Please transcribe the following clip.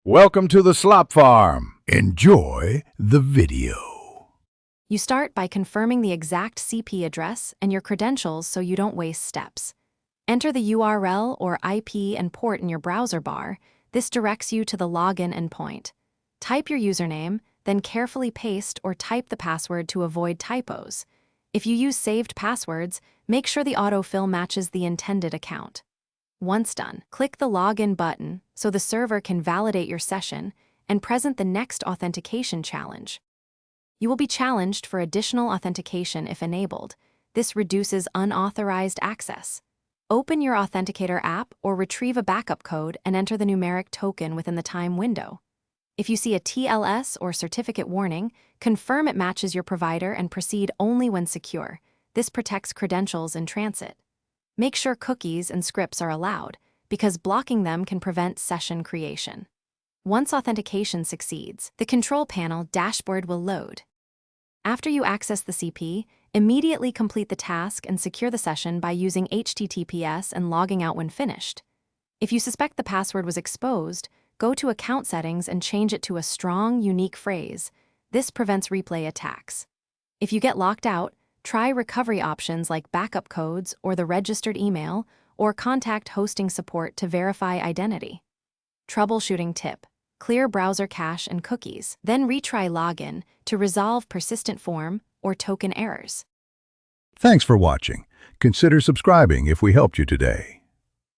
Welcome to the Slop Farm. Enjoy the video. You start by confirming the exact CP address and your credentials so you don't waste steps. Enter the URL or IP and port in your browser bar. This directs you to the login endpoint. Type your username, then carefully paste or type the password to avoid typos. If you use saved passwords, make sure the autofill matches the intended account. Once done, click the Login button so the server can validate your session and present the next authentication challenge. You will be challenged for additional authentication if enabled. This reduces unauthorized access. Open your Authenticator app or retrieve a backup code and enter the numeric token within the time window. If you see a TLS or certificate warning, confirm it matches your provider and proceed only when secure. This protects credentials in transit. Make sure cookies and scripts are allowed, because blocking them can prevent session creation. Once authentication succeeds, the control panel dashboard will load. After you access the CP, immediately complete the task and secure the session by using HTTPS and logging out when finished. If you suspect the password was exposed, go to Account Settings and change it to a strong, unique phrase. This prevents replay attacks. If you get locked out, try recovery options like backup codes or the registered email, or contact hosting support to verify identity. Troubleshooting tip: clear browser cache and cookies, then retry login to resolve persistent form or token errors. Thanks for watching. Consider subscribing if we helped you today.